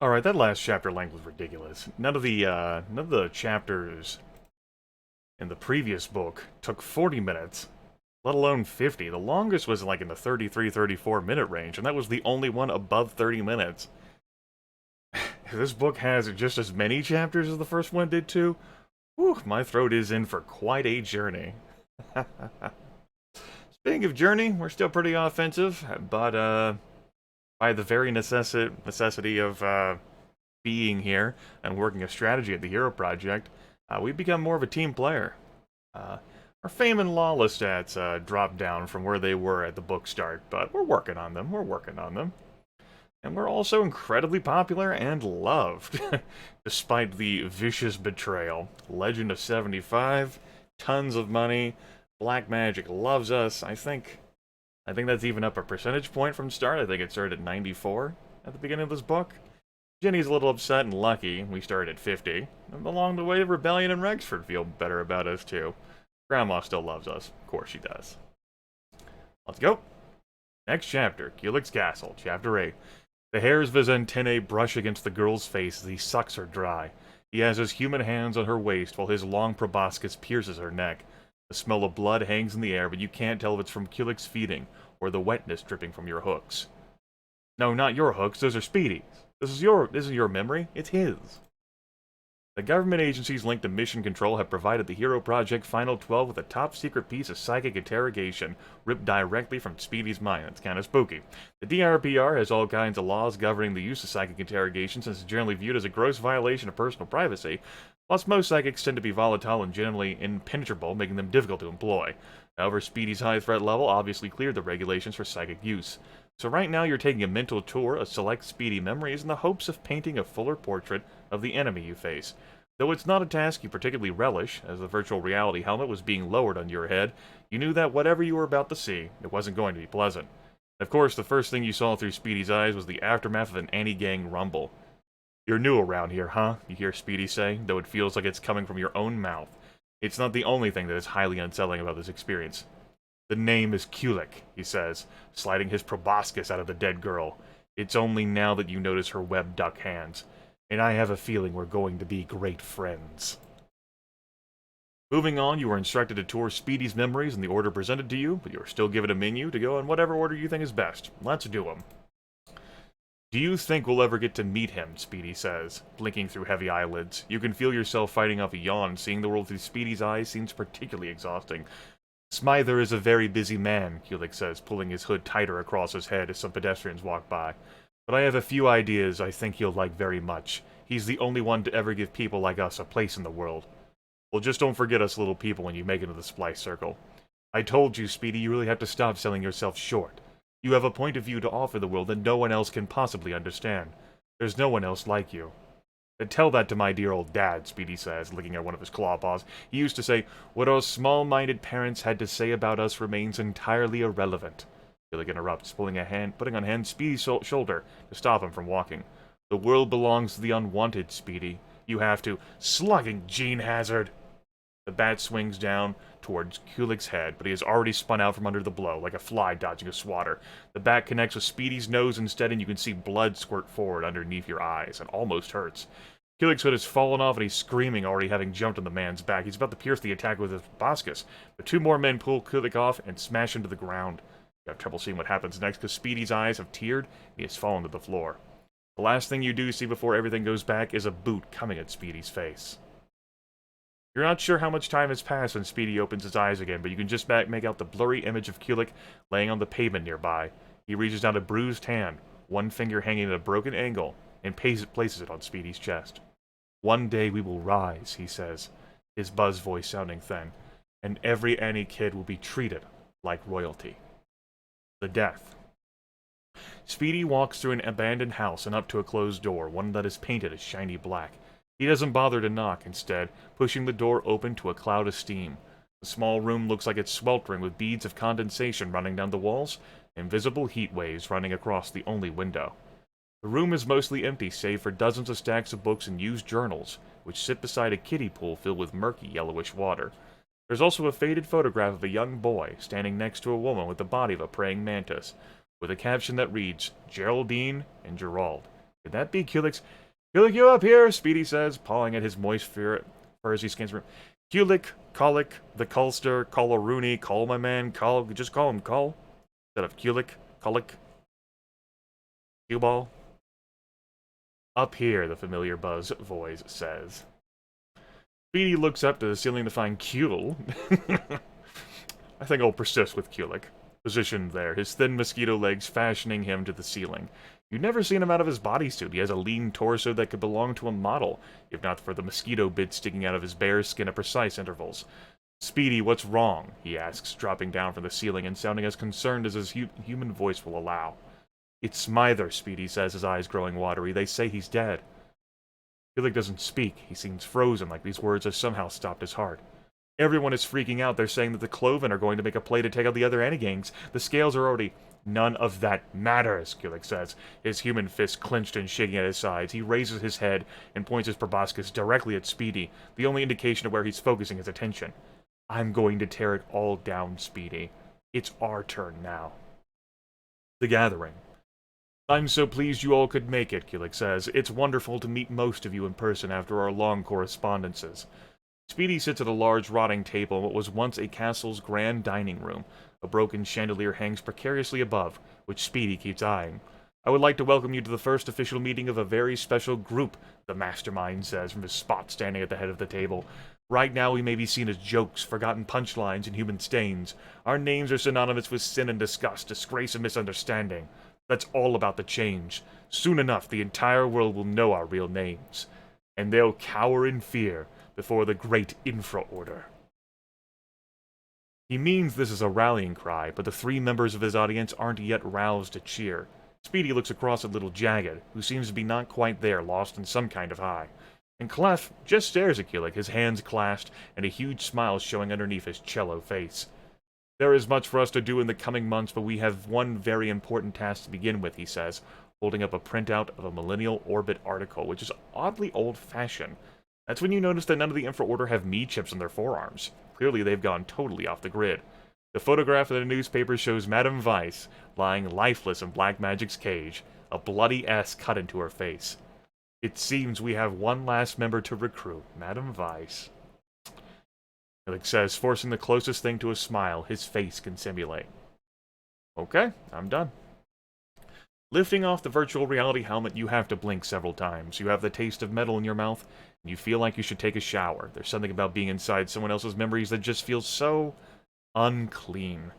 Alright, that last chapter length was ridiculous. None of the chapters in the previous book took 40 minutes, let alone 50. The longest was like in the 33, 34-minute range, and that was the only one above 30 minutes. This book has just as many chapters as the first one did too. Whew, my throat is in for quite a journey. Speaking of journey, we're still pretty offensive, but by the very necessity of being here and working a strategy at the Hero Project, we've become more of a team player. Uh, our fame and lawless stats dropped down from where they were at the book start, but we're working on them. We're working on them. And we're also incredibly popular and loved, despite the vicious betrayal. Legend of 75, tons of money, Black Magic loves us. I think that's even up a percentage point from start. I think it started at 94 at the beginning of this book. Jenny's a little upset and lucky. We started at 50. And along the way, Rebellion and Rexford feel better about us too. Grandma still loves us. Of course she does. Let's go. Next chapter, Kulik's Castle, Chapter 8. The hairs of his antennae brush against the girl's face as he sucks her dry. He has his human hands on her waist while his long proboscis pierces her neck. The smell of blood hangs in the air, but you can't tell if it's from Kulik's feeding or the wetness dripping from your hooks. No, not your hooks, those are Speedy's. This is your memory, it's his. The government agencies linked to Mission Control have provided the Hero Project Final 12 with a top-secret piece of psychic interrogation ripped directly from Speedy's mind. It's kind of spooky. The DRPR has all kinds of laws governing the use of psychic interrogation since it's generally viewed as a gross violation of personal privacy. Plus, most psychics tend to be volatile and generally impenetrable, making them difficult to employ. However, Speedy's high threat level obviously cleared the regulations for psychic use. So right now you're taking a mental tour of select Speedy memories in the hopes of painting a fuller portrait of the enemy you face. Though it's not a task you particularly relish, as the virtual reality helmet was being lowered on your head, you knew that whatever you were about to see, it wasn't going to be pleasant. Of course, the first thing you saw through Speedy's eyes was the aftermath of an anti-gang rumble. "You're new around here, huh?" you hear Speedy say, though it feels like it's coming from your own mouth. It's not the only thing that is highly unsettling about this experience. "The name is Kulik," he says, sliding his proboscis out of the dead girl. "It's only now that you notice her webbed duck hands. And I have a feeling we're going to be great friends." Moving on, you are instructed to tour Speedy's memories in the order presented to you, but you are still given a menu to go in whatever order you think is best. Let's do them. "Do you think we'll ever get to meet him?" Speedy says, blinking through heavy eyelids. You can feel yourself fighting off a yawn. Seeing the world through Speedy's eyes seems particularly exhausting. "Smither is a very busy man," Kulik says, pulling his hood tighter across his head as some pedestrians walk by. "But I have a few ideas I think you'll like very much. He's the only one to ever give people like us a place in the world. Well, just don't forget us little people when you make it into the Splice Circle. I told you, Speedy, you really have to stop selling yourself short. You have a point of view to offer the world that no one else can possibly understand. There's no one else like you." "Tell that to my dear old dad," Speedy says, licking at one of his claw paws. "He used to say, 'What our small-minded parents had to say about us remains entirely irrelevant.'" Kulik interrupts, putting on hand Speedy's shoulder to stop him from walking. "The world belongs to the unwanted, Speedy. You have to—" "Slugging gene hazard!" The bat swings down towards Kulik's head, but he has already spun out from under the blow, like a fly dodging a swatter. The bat connects with Speedy's nose instead, and you can see blood squirt forward underneath your eyes. It almost hurts. Kulik's hood has fallen off, and he's screaming, already having jumped on the man's back. He's about to pierce the attack with his proboscis, but two more men pull Kulik off and smash him to the ground. You have trouble seeing what happens next because Speedy's eyes have teared, and he has fallen to the floor. The last thing you do see before everything goes back is a boot coming at Speedy's face. You're not sure how much time has passed when Speedy opens his eyes again, but you can just make out the blurry image of Kulik laying on the pavement nearby. He reaches down a bruised hand, one finger hanging at a broken angle, and places it on Speedy's chest. "One day we will rise," he says, his buzz voice sounding thin, "and every Annie kid will be treated like royalty." The death. Speedy walks through an abandoned house and up to a closed door, one that is painted a shiny black. He doesn't bother to knock, instead, pushing the door open to a cloud of steam. The small room looks like it's sweltering with beads of condensation running down the walls, invisible heat waves running across the only window. The room is mostly empty, save for dozens of stacks of books and used journals, which sit beside a kiddie pool filled with murky yellowish water. There's also a faded photograph of a young boy standing next to a woman with the body of a praying mantis, with a caption that reads, "Geraldine and Gerald. Could that be Kulik's? Kulik, you up here? Speedy says, pawing at his moist fur as he scans the room. Kulik, Kulik, the Culster, Call Rooney, call my man, call, just call him Call. Instead of Kulik, Kulik, Cue-ball. Up here, the familiar buzz voice says. Speedy looks up to the ceiling to find Kuhl. I think I'll persist with Kulik, positioned there, his thin mosquito legs fashioning him to the ceiling. You've never seen him out of his bodysuit. He has a lean torso that could belong to a model, if not for the mosquito bits sticking out of his bare skin at precise intervals. Speedy, what's wrong? He asks, dropping down from the ceiling and sounding as concerned as his human voice will allow. It's Smither, Speedy says, his eyes growing watery. They say he's dead. Kulik doesn't speak. He seems frozen, like these words have somehow stopped his heart. Everyone is freaking out. They're saying that the Cloven are going to make a play to take out the other Enigangs. The scales are already... None of that matters, Kulik says, his human fist clenched and shaking at his sides. He raises his head and points his proboscis directly at Speedy, the only indication of where he's focusing his attention. I'm going to tear it all down, Speedy. It's our turn now. The Gathering. I'm so pleased you all could make it, Kulik says. It's wonderful to meet most of you in person after our long correspondences. Speedy sits at a large rotting table in what was once a castle's grand dining room. A broken chandelier hangs precariously above, which Speedy keeps eyeing. I would like to welcome you to the first official meeting of a very special group, the mastermind says from his spot standing at the head of the table. Right now we may be seen as jokes, forgotten punchlines, and human stains. Our names are synonymous with sin and disgust, disgrace and misunderstanding. That's all about to change. Soon enough, the entire world will know our real names. And they'll cower in fear before the great infra-order. He means this is a rallying cry, but the three members of his audience aren't yet roused to cheer. Speedy looks across at little Jagged, who seems to be not quite there, lost in some kind of high. And Clef just stares at Kulik, his hands clasped, and a huge smile showing underneath his cello face. There is much for us to do in the coming months, but we have one very important task to begin with, he says, holding up a printout of a Millennial Orbit article, which is oddly old-fashioned. That's when you notice that none of the Infra-Order have me chips on their forearms. Clearly they've gone totally off the grid. The photograph in the newspaper shows Madame Weiss lying lifeless in Black Magic's cage, a bloody S cut into her face. It seems we have one last member to recruit, Madame Weiss. Kulik says, forcing the closest thing to a smile his face can simulate. Okay, I'm done. Lifting off the virtual reality helmet, you have to blink several times. You have the taste of metal in your mouth, and you feel like you should take a shower. There's something about being inside someone else's memories that just feels so unclean.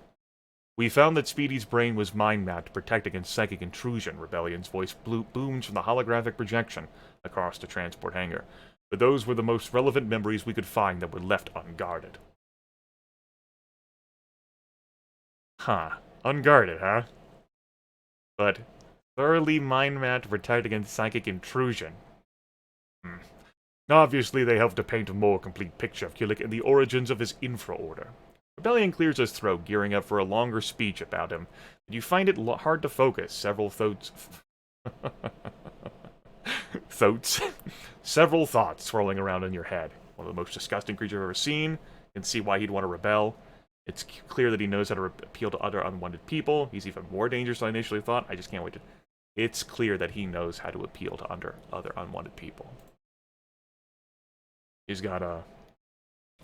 We found that Speedy's brain was mind-mapped to protect against psychic intrusion, Rebellion's voice booms from the holographic projection across the transport hangar. But those were the most relevant memories we could find that were left unguarded. Huh. Unguarded, huh? But thoroughly mind-mapped to protect against psychic intrusion. Obviously, they helped to paint a more complete picture of Kulik and the origins of his infra-order. Rebellion clears his throat, gearing up for a longer speech about him, but you find it hard to focus. Several several thoughts swirling around in your head. One of the most disgusting creatures I've ever seen. You can see why he'd want to rebel. It's clear that he knows how to appeal to other unwanted people. He's even more dangerous than I initially thought. I just can't wait to... It's clear that he knows how to appeal to other unwanted people. He's got a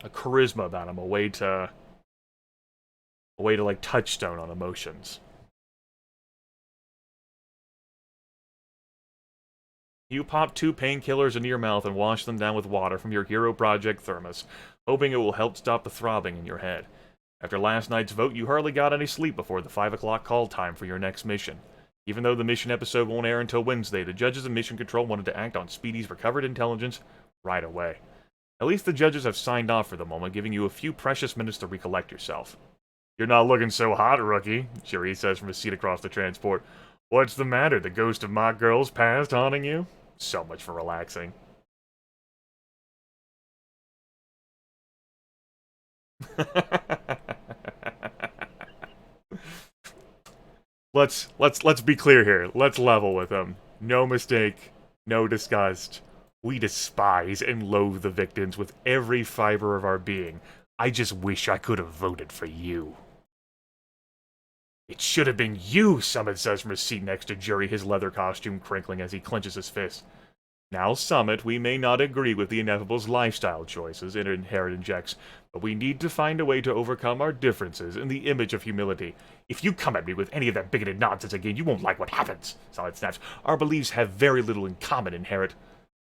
charisma about him, a way to like touchstone on emotions. You pop 2 painkillers into your mouth and wash them down with water from your Hero Project thermos, hoping it will help stop the throbbing in your head. After last night's vote, you hardly got any sleep before the 5 o'clock call time for your next mission. Even though the mission episode won't air until Wednesday, the judges and Mission Control wanted to act on Speedy's recovered intelligence right away. At least the judges have signed off for the moment, giving you a few precious minutes to recollect yourself. You're not looking so hot, rookie, Cherie says from his seat across the transport. What's the matter? The ghost of my girl's past haunting you? So much for relaxing. Let's be clear here. Let's level with him. No mistake, no disgust. We despise and loathe the victims with every fiber of our being. I just wish I could have voted for you. It should have been you, Summit says from his seat next to Jury, his leather costume crinkling as he clenches his fist. Now, Summit, we may not agree with the Ineffable's lifestyle choices, Inherit injects, but we need to find a way to overcome our differences in the image of humility. If you come at me with any of that bigoted nonsense again, you won't like what happens, Summit snaps. Our beliefs have very little in common, Inherit.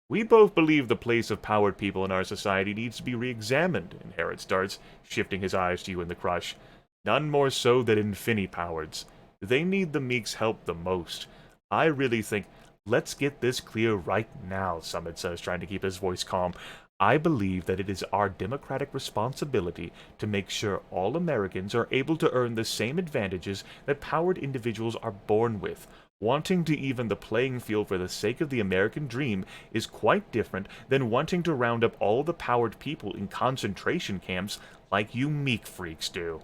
We both believe the place of powered people in our society needs to be re-examined, Inherit starts, shifting his eyes to you in the crush. None more so than Infini-powereds. They need the Meek's help the most. I really think... Let's get this clear right now, Summit says, trying to keep his voice calm. I believe that it is our democratic responsibility to make sure all Americans are able to earn the same advantages that powered individuals are born with. Wanting to even the playing field for the sake of the American dream is quite different than wanting to round up all the powered people in concentration camps like you Meek freaks do.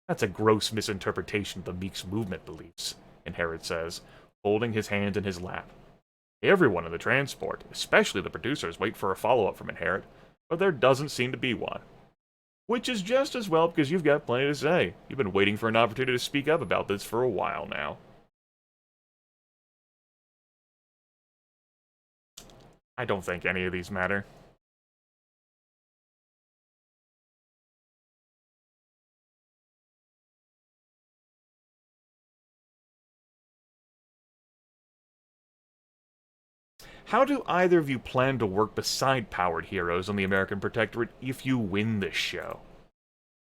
That's a gross misinterpretation of the Meek's movement beliefs, Inherit says, holding his hands in his lap. Everyone in the transport, especially the producers, wait for a follow-up from Inherit, but there doesn't seem to be one. Which is just as well because you've got plenty to say. You've been waiting for an opportunity to speak up about this for a while now. I don't think any of these matter. How do either of you plan to work beside powered heroes on the American Protectorate if you win this show?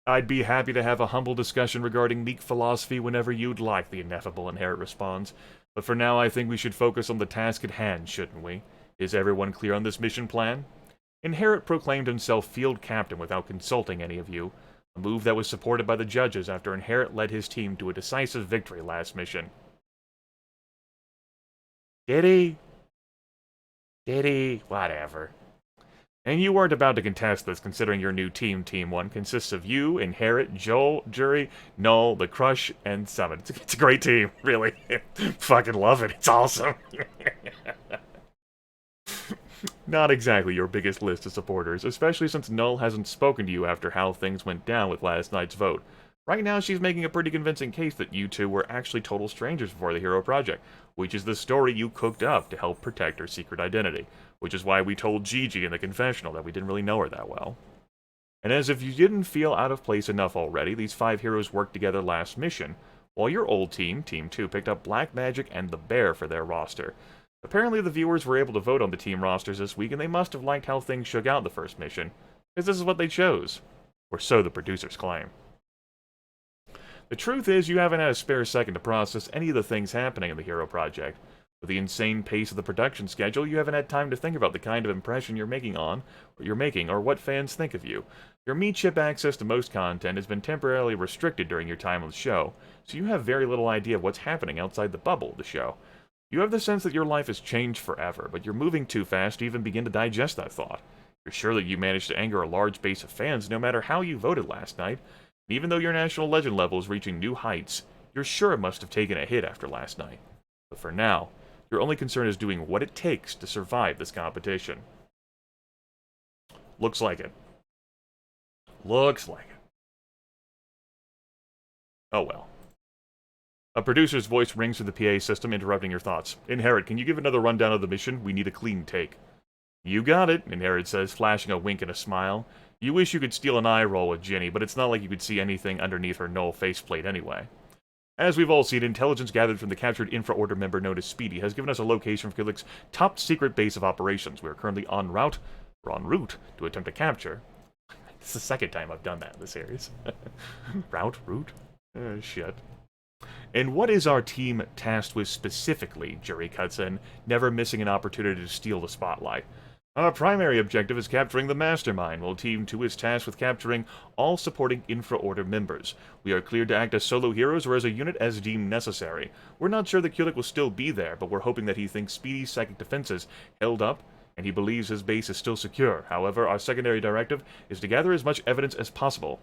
I'd be happy to have a humble discussion regarding Meek philosophy whenever you'd like, the Ineffable Inherit responds. But for now, I think we should focus on the task at hand, shouldn't we? Is everyone clear on this mission plan? Inherit proclaimed himself field captain without consulting any of you, a move that was supported by the judges after Inherit led his team to a decisive victory last mission. Did he? Whatever. And you weren't about to contest this, considering your new team, Team 1, consists of you, Inherit, Joel, Jury, Null, The Crush, and Summit. It's a great team, really. Fucking love it. It's awesome. Not exactly your biggest list of supporters, especially since Null hasn't spoken to you after how things went down with last night's vote. Right now, she's making a pretty convincing case that you two were actually total strangers before the Hero Project, which is the story you cooked up to help protect her secret identity, which is why we told Gigi in the confessional that we didn't really know her that well. And as if you didn't feel out of place enough already, these 5 heroes worked together last mission, while your old team, Team 2, picked up Black Magic and the Bear for their roster. Apparently the viewers were able to vote on the team rosters this week, and they must have liked how things shook out the first mission, because this is what they chose. Or so the producers claim. The truth is, you haven't had a spare second to process any of the things happening in the Hero Project. With the insane pace of the production schedule, you haven't had time to think about the kind of impression you're making or what fans think of you. Your meat chip access to most content has been temporarily restricted during your time on the show, so you have very little idea of what's happening outside the bubble of the show. You have the sense that your life has changed forever, but you're moving too fast to even begin to digest that thought. You're sure that you managed to anger a large base of fans no matter how you voted last night. Even though your national legend level is reaching new heights, you're sure it must have taken a hit after last night. But for now, your only concern is doing what it takes to survive this competition. Looks like it. Looks like it. Oh well. A producer's voice rings through the PA system, interrupting your thoughts. Inherit, can you give another rundown of the mission? We need a clean take. You got it, Inherit says, flashing a wink and a smile. You wish you could steal an eye roll with Jenny, but it's not like you could see anything underneath her null faceplate anyway. As we've all seen, intelligence gathered from the captured infra-order member known as Speedy has given us a location for Kilik's top secret base of operations. We are currently en route to attempt a capture. This is the second time I've done that in the series. route? Shit. And what is our team tasked with specifically, Jury cuts in, never missing an opportunity to steal the spotlight. Our primary objective is capturing the Mastermind, while Team 2 is tasked with capturing all supporting infra-order members. We are cleared to act as solo heroes or as a unit as deemed necessary. We're not sure that Kulik will still be there, but we're hoping that he thinks Speedy's psychic defenses held up, and he believes his base is still secure. However, our secondary directive is to gather as much evidence as possible.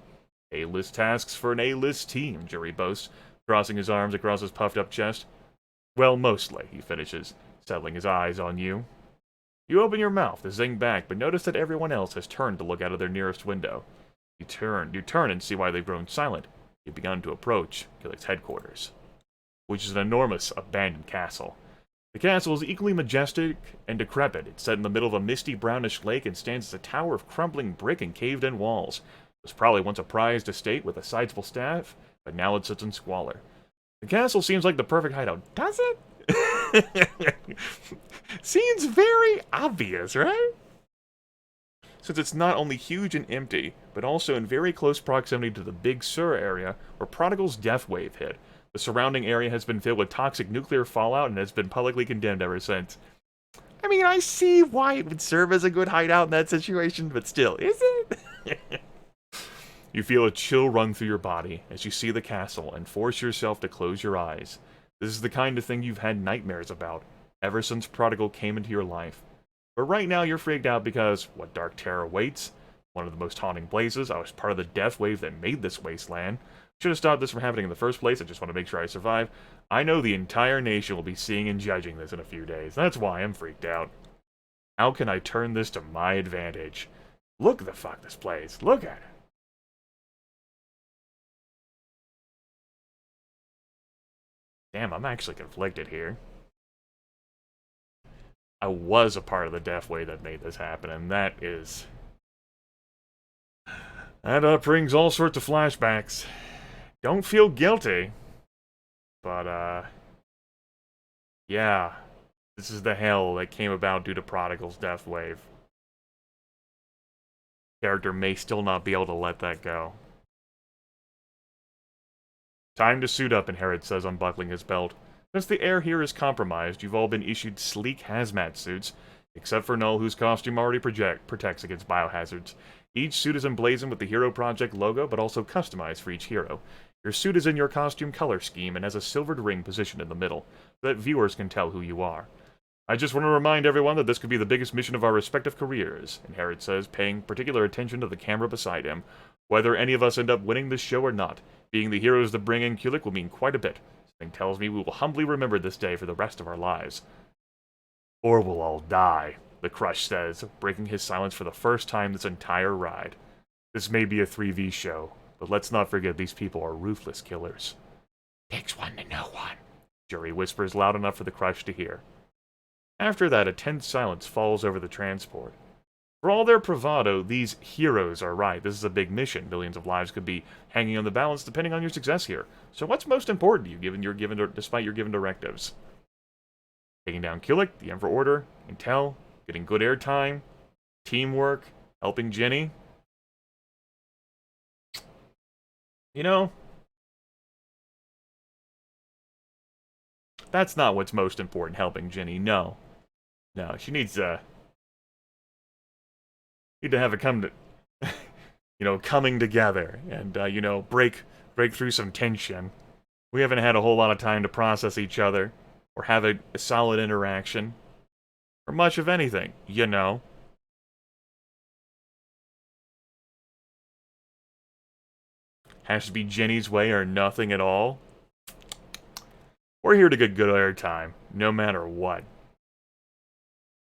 A-list tasks for an A-list team, Jury boasts, crossing his arms across his puffed-up chest. Well, mostly, he finishes, settling his eyes on you. You open your mouth to zing back, but notice that everyone else has turned to look out of their nearest window. You turn and see why they've grown silent. You've begun to approach Killick's headquarters, which is an enormous, abandoned castle. The castle is equally majestic and decrepit. It's set in the middle of a misty brownish lake and stands as a tower of crumbling brick and caved-in walls. It was probably once a prized estate with a sizable staff, but now it sits in squalor. The castle seems like the perfect hideout, does it? Seems very obvious, right? Since it's not only huge and empty, but also in very close proximity to the Big Sur area where Prodigal's death wave hit. The surrounding area has been filled with toxic nuclear fallout and has been publicly condemned ever since. I mean, I see why it would serve as a good hideout in that situation, but still, is it? You feel a chill run through your body as you see the castle and force yourself to close your eyes. This is the kind of thing you've had nightmares about ever since Prodigal came into your life. But right now you're freaked out because what dark terror awaits? One of the most haunting places. I was part of the death wave that made this wasteland. Should have stopped this from happening in the first place. I just want to make sure I survive. I know the entire nation will be seeing and judging this in a few days. That's why I'm freaked out. How can I turn this to my advantage? Look at the fuck this place. Look at it. Damn, I'm actually conflicted here. I was a part of the death wave that made this happen, and that brings all sorts of flashbacks. Don't feel guilty. But, yeah. This is the hell that came about due to Prodigal's death wave. Character may still not be able to let that go. Time to suit up, Inherit says, unbuckling his belt. Since the air here is compromised, you've all been issued sleek hazmat suits, except for Null, whose costume already protects against biohazards. Each suit is emblazoned with the Hero Project logo, but also customized for each hero. Your suit is in your costume color scheme and has a silvered ring positioned in the middle, so that viewers can tell who you are. I just want to remind everyone that this could be the biggest mission of our respective careers, Inherit says, paying particular attention to the camera beside him. Whether any of us end up winning this show or not, being the heroes that bring in Kulik will mean quite a bit. Something tells me we will humbly remember this day for the rest of our lives. Or we'll all die, the Crush says, breaking his silence for the first time this entire ride. This may be a 3v show, but let's not forget these people are ruthless killers. Takes one to know one, Jury whispers loud enough for the Crush to hear. After that, a tense silence falls over the transport. For all their bravado, these heroes are right. This is a big mission. Millions of lives could be hanging on the balance depending on your success here. So what's most important to you, despite your given directives? Taking down Kulik, the Emperor Order, Intel, getting good airtime, teamwork, helping Jenny. You know, that's not what's most important, helping Jenny, no. No, she needs to have it come to, coming together and, break through some tension. We haven't had a whole lot of time to process each other or have a solid interaction or much of anything, Has to be Jenny's way or nothing at all. We're here to get good airtime, no matter what.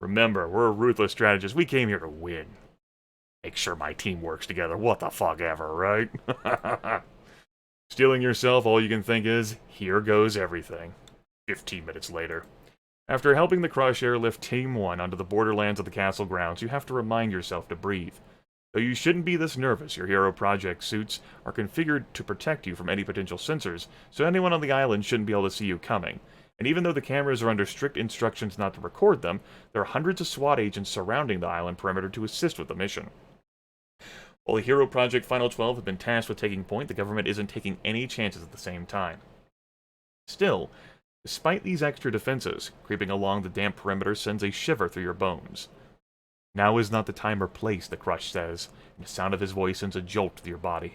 Remember, we're a ruthless strategist. We came here to win. Make sure my team works together. What the fuck ever, right? Stealing yourself, all you can think is, here goes everything. 15 minutes later. After helping the Crush airlift Team 1 onto the borderlands of the castle grounds, you have to remind yourself to breathe. Though you shouldn't be this nervous, your Hero Project suits are configured to protect you from any potential sensors, so anyone on the island shouldn't be able to see you coming. And even though the cameras are under strict instructions not to record them, there are hundreds of SWAT agents surrounding the island perimeter to assist with the mission. While the Hero Project Final 12 have been tasked with taking point, the government isn't taking any chances at the same time. Still, despite these extra defenses, creeping along the damp perimeter sends a shiver through your bones. Now is not the time or place, the Crush says, and the sound of his voice sends a jolt through your body.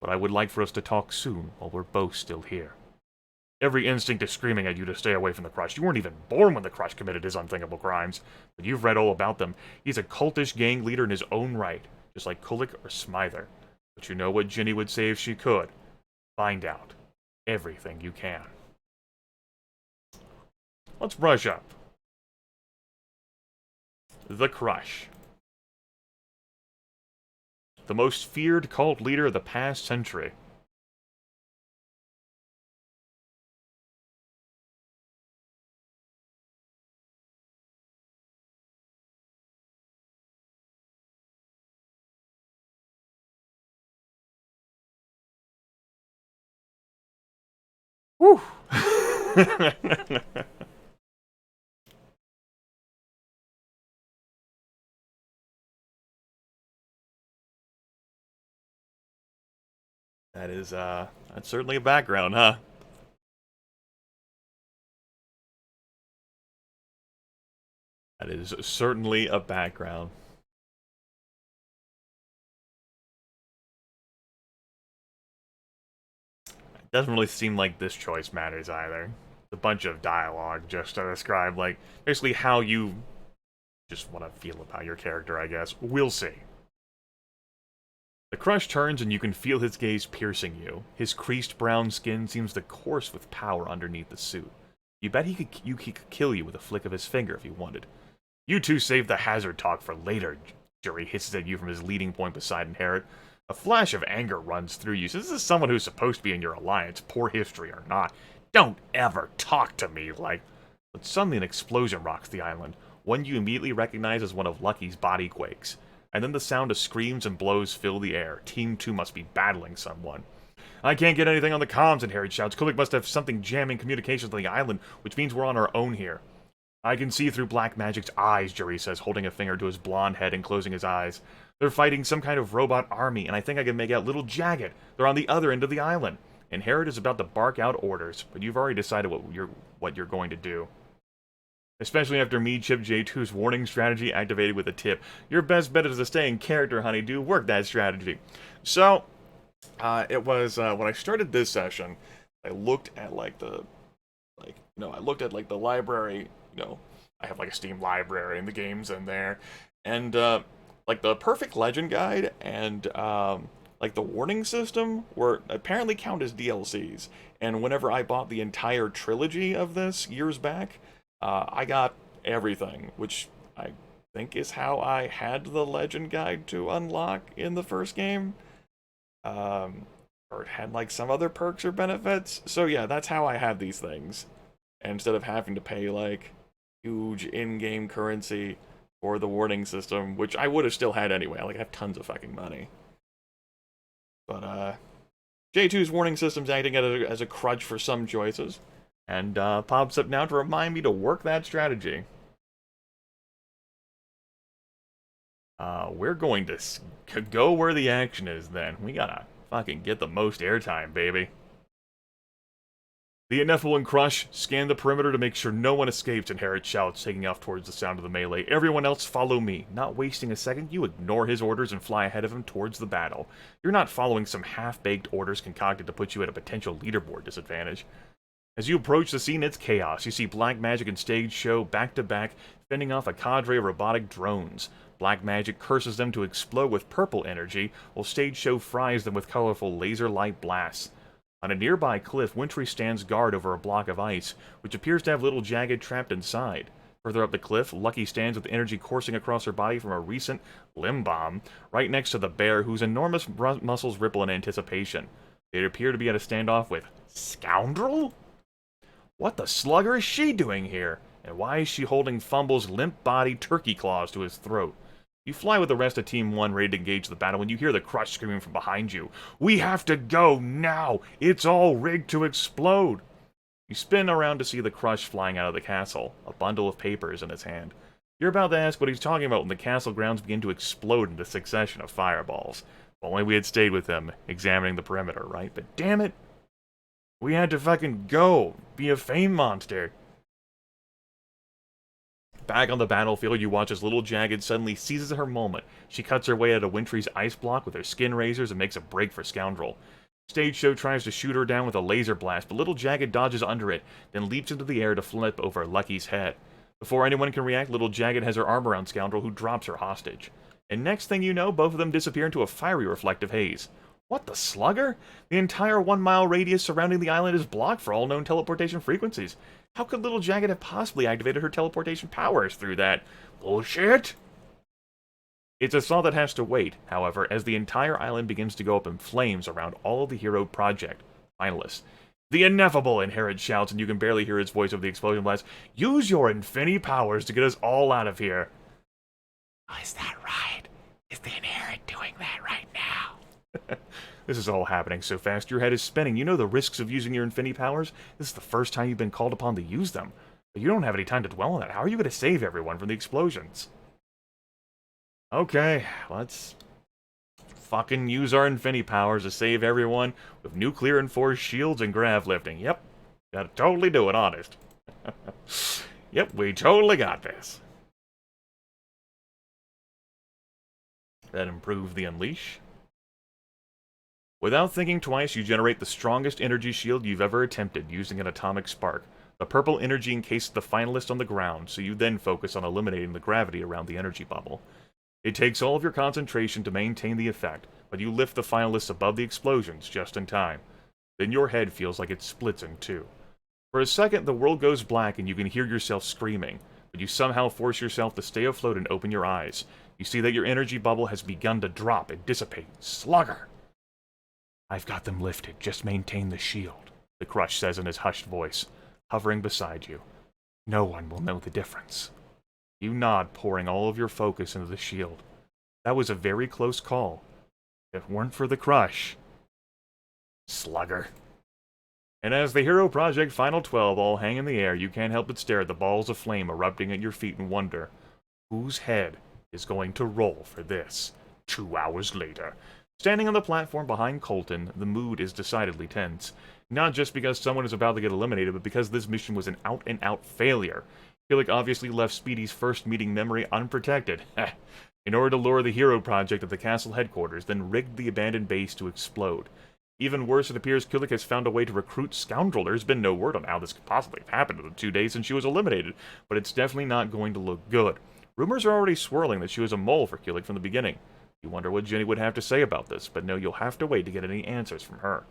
But I would like for us to talk soon, while we're both still here. Every instinct is screaming at you to stay away from the Crush. You weren't even born when the Crush committed his unthinkable crimes, but you've read all about them. He's a cultish gang leader in his own right, just like Kulik or Smither. But you know what Ginny would say if she could. Find out everything you can. Let's brush up. The Crush. The most feared cult leader of the past century. Whew. That's certainly a background, huh? That is certainly a background. It doesn't really seem like this choice matters either. It's a bunch of dialogue just to describe, like, basically how you just want to feel about your character, I guess. We'll see. The Crush turns and you can feel his gaze piercing you. His creased brown skin seems to course with power underneath the suit. You bet he could kill you with a flick of his finger if he wanted. You two save the hazard talk for later, Jury hisses at you from his leading point beside Inherit. A flash of anger runs through you. So this is someone who's supposed to be in your alliance, poor history or not. Don't ever talk to me like... But suddenly an explosion rocks the island, one you immediately recognize as one of Lucky's body quakes. And then the sound of screams and blows fill the air. Team 2 must be battling someone. I can't get anything on the comms, Inherit shouts. Kulik must have something jamming communications on the island, which means we're on our own here. I can see through Black Magic's eyes, Jury says, holding a finger to his blonde head and closing his eyes. They're fighting some kind of robot army, and I think I can make out Little Jagged. They're on the other end of the island. Inherit is about to bark out orders, but you've already decided what you're going to do. Especially after me, Chip J2's warning strategy activated with a tip. Your best bet is to stay in character, honeydew. Work that strategy. So, it was, when I started this session, I looked at, I looked at, the library, I have, a Steam library and the games in there, and, the Perfect Legend Guide and, the warning system were apparently count as DLCs, and whenever I bought the entire trilogy of this years back, I got everything, which I think is how I had the Legend Guide to unlock in the first game. Or it had, some other perks or benefits. So yeah, that's how I had these things. And instead of having to pay, huge in-game currency for the warning system, which I would have still had anyway. I have tons of fucking money. But, J2's warning system's acting as a crutch for some choices. And pops up now to remind me to work that strategy. We're going to go where the action is then. We gotta fucking get the most airtime, baby. The Ineffable and Crush scan the perimeter to make sure no one escapes, Inherit shouts, taking off towards the sound of the melee. Everyone else follow me. Not wasting a second, you ignore his orders and fly ahead of him towards the battle. You're not following some half-baked orders concocted to put you at a potential leaderboard disadvantage. As you approach the scene, it's chaos. You see Black Magic and Stage Show back-to-back, fending off a cadre of robotic drones. Black Magic curses them to explode with purple energy, while Stage Show fries them with colorful laser light blasts. On a nearby cliff, Wintry stands guard over a block of ice, which appears to have Little Jagged trapped inside. Further up the cliff, Lucky stands with energy coursing across her body from a recent limb bomb, right next to the bear, whose enormous muscles ripple in anticipation. They appear to be at a standoff with Scoundrel? What the slugger is she doing here? And why is she holding Fumble's limp-bodied turkey claws to his throat? You fly with the rest of Team 1 ready to engage the battle when you hear the Crush screaming from behind you. We have to go now! It's all rigged to explode! You spin around to see the Crush flying out of the castle, a bundle of papers in his hand. You're about to ask what he's talking about when the castle grounds begin to explode into a succession of fireballs. If only we had stayed with him, examining the perimeter, right? But damn it! We had to fucking go! Be a fame monster! Back on the battlefield, you watch as Little Jagged suddenly seizes her moment. She cuts her way out of Wintry's ice block with her skin razors and makes a break for Scoundrel. Stage Show tries to shoot her down with a laser blast, but Little Jagged dodges under it, then leaps into the air to flip over Lucky's head. Before anyone can react, Little Jagged has her arm around Scoundrel, who drops her hostage. And next thing you know, both of them disappear into a fiery reflective haze. What the slugger? The entire 1-mile radius surrounding the island is blocked for all known teleportation frequencies. How could Little Jagged have possibly activated her teleportation powers through that? Bullshit! It's a thought that has to wait, however, as the entire island begins to go up in flames around all of the Hero Project finalists. The Ineffable, Inherit shouts, and you can barely hear its voice over the explosion blast. Use your Infinity powers to get us all out of here. Oh, is that right? Is the Inherit doing that right now? This is all happening so fast your head is spinning. You know the risks of using your Infinity powers? This is the first time you've been called upon to use them. But you don't have any time to dwell on that. How are you going to save everyone from the explosions? Okay, let's fucking use our Infinity powers to save everyone with nuclear enforced shields and grav lifting. Yep, gotta totally do it, honest. Yep, we totally got this. That improved the unleash. Without thinking twice, you generate the strongest energy shield you've ever attempted using an atomic spark. The purple energy encases the finalist on the ground, so you then focus on eliminating the gravity around the energy bubble. It takes all of your concentration to maintain the effect, but you lift the finalists above the explosions just in time. Then your head feels like it splits in two. For a second, the world goes black and you can hear yourself screaming, but you somehow force yourself to stay afloat and open your eyes. You see that your energy bubble has begun to drop and dissipate. Slugger! I've got them lifted. Just maintain the shield, the Crush says in his hushed voice, hovering beside you. No one will know the difference. You nod, pouring all of your focus into the shield. That was a very close call. If it weren't for the Crush. Slugger. And as the Hero Project Final 12 all hang in the air, you can't help but stare at the balls of flame erupting at your feet and wonder, whose head is going to roll for this? 2 hours later. Standing on the platform behind Colton, the mood is decidedly tense. Not just because someone is about to get eliminated, but because this mission was an out-and-out failure. Kulik obviously left Speedy's first meeting memory unprotected, in order to lure the Hero Project at the castle headquarters, then rigged the abandoned base to explode. Even worse, it appears Kulik has found a way to recruit Scoundrel. There's been no word on how this could possibly have happened in the 2 days since she was eliminated, but it's definitely not going to look good. Rumors are already swirling that she was a mole for Kulik from the beginning. You wonder what Jenny would have to say about this, but no, you'll have to wait to get any answers from her.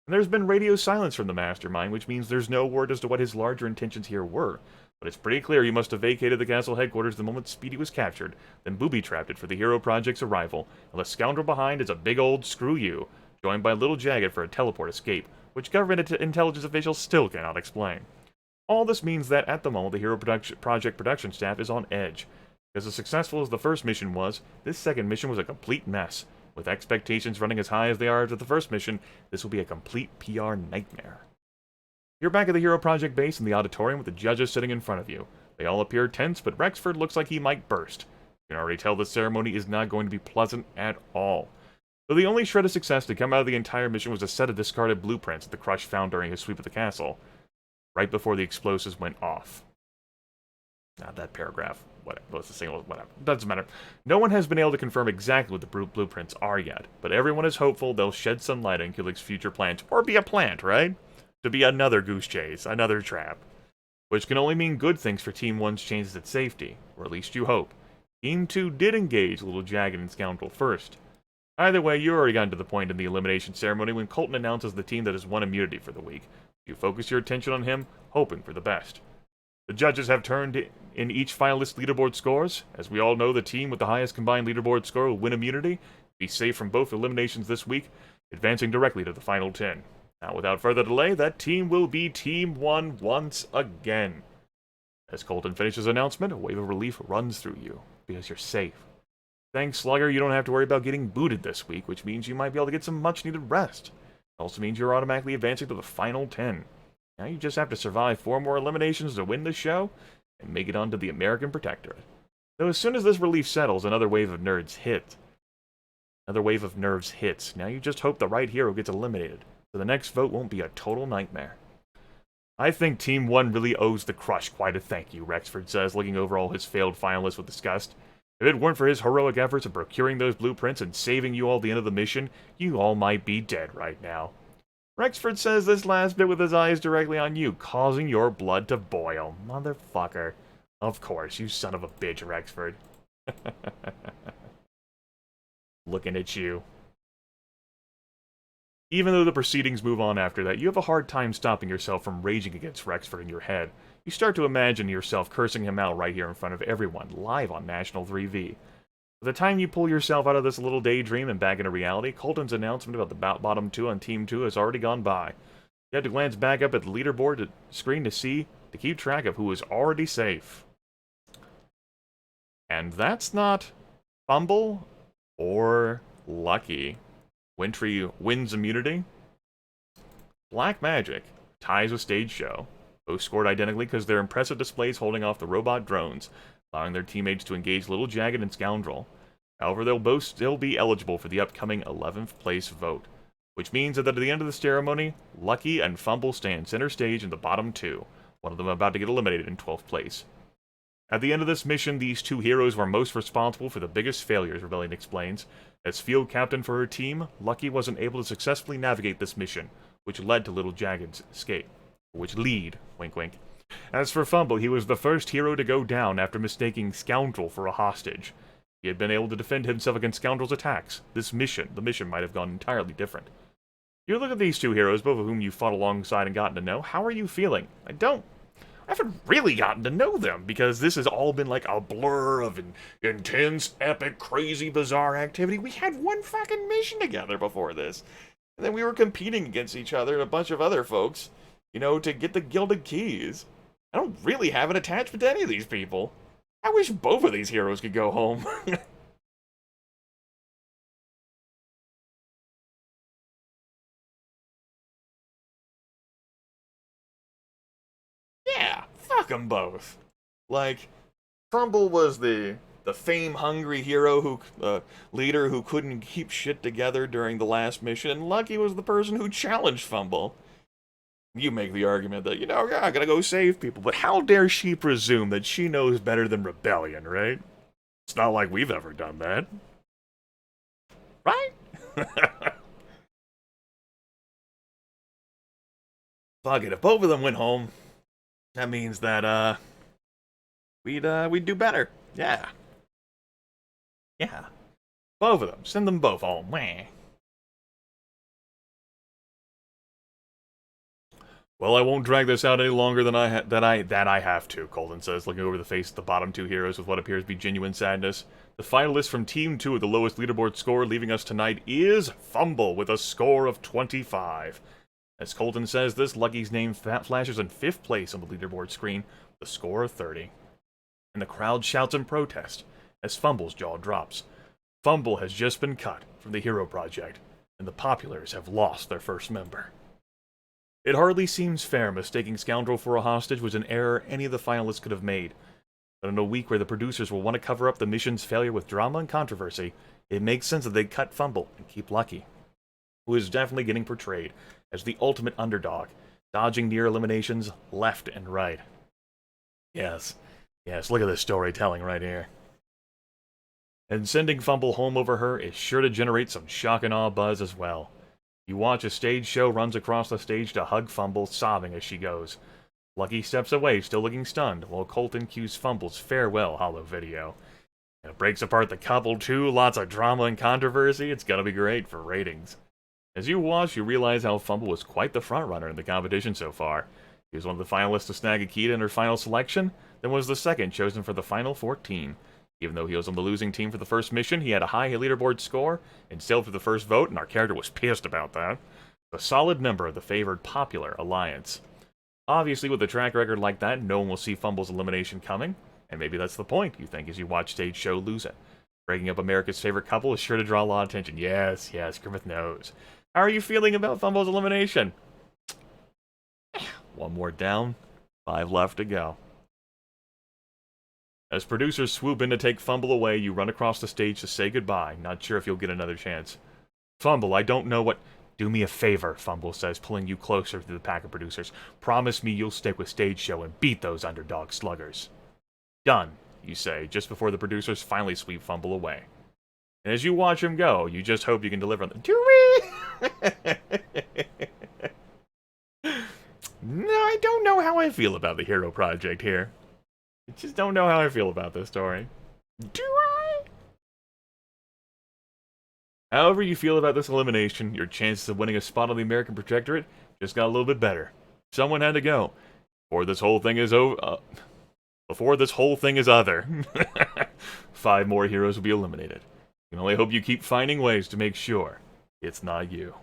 And there's been radio silence from the Mastermind, which means there's no word as to what his larger intentions here were. But it's pretty clear you must have vacated the castle headquarters the moment Speedy was captured, then booby-trapped it for the Hero Project's arrival, and left Scoundrel behind as a big old screw you, joined by Little Jagged for a teleport escape, which government intelligence officials still cannot explain. All this means that, at the moment, the Hero Project production staff is on edge. Because as successful as the first mission was, this second mission was a complete mess. With expectations running as high as they are after the first mission, this will be a complete PR nightmare. You're back at the Hero Project base in the auditorium with the judges sitting in front of you. They all appear tense, but Rexford looks like he might burst. You can already tell the ceremony is not going to be pleasant at all. Though the only shred of success to come out of the entire mission was a set of discarded blueprints that the Crush found during his sweep of the castle, right before the explosives went off. Not that paragraph. Whatever. It's a single. Whatever. Doesn't matter. No one has been able to confirm exactly what the blueprints are yet, but everyone is hopeful they'll shed some light on Kulik's future plans, or be a plant, right? To be another goose chase, another trap. Which can only mean good things for Team 1's chances at safety, or at least you hope. Team 2 did engage Little Jagged and Scoundrel first. Either way, you already gotten to the point in the elimination ceremony when Colton announces the team that has won immunity for the week. You focus your attention on him, hoping for the best. The judges have turned in each finalist's leaderboard scores. As we all know, the team with the highest combined leaderboard score will win immunity, be safe from both eliminations this week, advancing directly to the final 10. Now, without further delay, that team will be Team 1 once again. As Colton finishes his announcement, a wave of relief runs through you, because you're safe. Thanks, Slugger, you don't have to worry about getting booted this week, which means you might be able to get some much-needed rest. It also means you're automatically advancing to the final 10. Now you just have to survive 4 more eliminations to win the show, and make it onto the American Protectorate. Though as soon as this relief settles, another wave of nerves hits. Now you just hope the right hero gets eliminated, so the next vote won't be a total nightmare. I think Team 1 really owes the Crush quite a thank you, Rexford says, looking over all his failed finalists with disgust. If it weren't for his heroic efforts in procuring those blueprints and saving you all at the end of the mission, you all might be dead right now. Rexford says this last bit with his eyes directly on you, causing your blood to boil. Motherfucker. Of course, you son of a bitch, Rexford. Looking at you. Even though the proceedings move on after that, you have a hard time stopping yourself from raging against Rexford in your head. You start to imagine yourself cursing him out right here in front of everyone, live on National 3V. By the time you pull yourself out of this little daydream and back into reality, Colton's announcement about the bottom 2 on Team 2 has already gone by. You have to glance back up at the leaderboard screen to keep track of who is already safe. And that's not fumble or lucky. Wintry wins immunity. Black Magic ties with Stage Show. Both scored identically because their impressive displays holding off the robot drones, allowing their teammates to engage Little Jagged and Scoundrel. However, they'll both still be eligible for the upcoming 11th place vote, which means that at the end of the ceremony, Lucky and Fumble stand center stage in the bottom two, one of them about to get eliminated in 12th place. At the end of this mission, these two heroes were most responsible for the biggest failures, Rebellion explains. As field captain for her team, Lucky wasn't able to successfully navigate this mission, which led to Little Jagged's escape. Wink wink. As for Fumble, he was the first hero to go down after mistaking Scoundrel for a hostage. He had been able to defend himself against Scoundrel's attacks. The mission might have gone entirely different. You look at these two heroes, both of whom you fought alongside and gotten to know. How are you feeling? I haven't really gotten to know them, because this has all been like a blur of intense, epic, crazy, bizarre activity. We had one fucking mission together before this. And then we were competing against each other and a bunch of other folks, to get the Gilded Keys. I don't really have an attachment to any of these people. I wish both of these heroes could go home. Yeah, fuck them both. Like, Fumble was the fame-hungry hero leader who couldn't keep shit together during the last mission, and Lucky was the person who challenged Fumble. You make the argument that, yeah, I gotta go save people, but how dare she presume that she knows better than Rebellion, right? It's not like we've ever done that. Right? Fuck it, if both of them went home, that means that, we'd do better. Yeah. Yeah. Both of them. Send them both home. Meh. Well, I won't drag this out any longer than I have to, Colton says, looking over the face of the bottom two heroes with what appears to be genuine sadness. The finalist from Team 2 with the lowest leaderboard score leaving us tonight is Fumble with a score of 25. As Colton says this, Lucky's name flashes in 5th place on the leaderboard screen with a score of 30. And the crowd shouts in protest as Fumble's jaw drops. Fumble has just been cut from the Hero Project, and the Populars have lost their first member. It hardly seems fair mistaking Scoundrel for a hostage was an error any of the finalists could have made. But in a week where the producers will want to cover up the mission's failure with drama and controversy, it makes sense that they'd cut Fumble and keep Lucky, who is definitely getting portrayed as the ultimate underdog, dodging near eliminations left and right. Yes, look at this storytelling right here. And sending Fumble home over her is sure to generate some shock and awe buzz as well. You watch as Stage Show runs across the stage to hug Fumble, sobbing as she goes. Lucky steps away, still looking stunned, while Colton cues Fumble's farewell holo video. And it breaks apart the couple too, lots of drama and controversy. It's gonna be great for ratings. As you watch, you realize how Fumble was quite the frontrunner in the competition so far. He was one of the finalists to snag a key in her final selection, then was the second chosen for the final 14. Even though he was on the losing team for the first mission, he had a high leaderboard score and sailed for the first vote, and our character was pissed about that. A solid member of the favored Popular Alliance. Obviously, with a track record like that, no one will see Fumble's elimination coming, and maybe that's the point, you think, as you watch Stage Show lose it. Breaking up America's favorite couple is sure to draw a lot of attention. Yes, Grimith knows. How are you feeling about Fumble's elimination? One more down, 5 left to go. As producers swoop in to take Fumble away, you run across the stage to say goodbye, not sure if you'll get another chance. Fumble, I don't know what... Do me a favor, Fumble says, pulling you closer to the pack of producers. Promise me you'll stick with Stage Show and beat those underdog sluggers. Done, you say, just before the producers finally sweep Fumble away. And as you watch him go, you just hope you can deliver on the... Do we? No, I don't know how I feel about the Hero Project here. I just don't know how I feel about this story. Do I? However you feel about this elimination, your chances of winning a spot on the American Protectorate just got a little bit better. Someone had to go. Before this whole thing is over... before this whole thing is other. 5 more heroes will be eliminated. You can only hope you keep finding ways to make sure it's not you.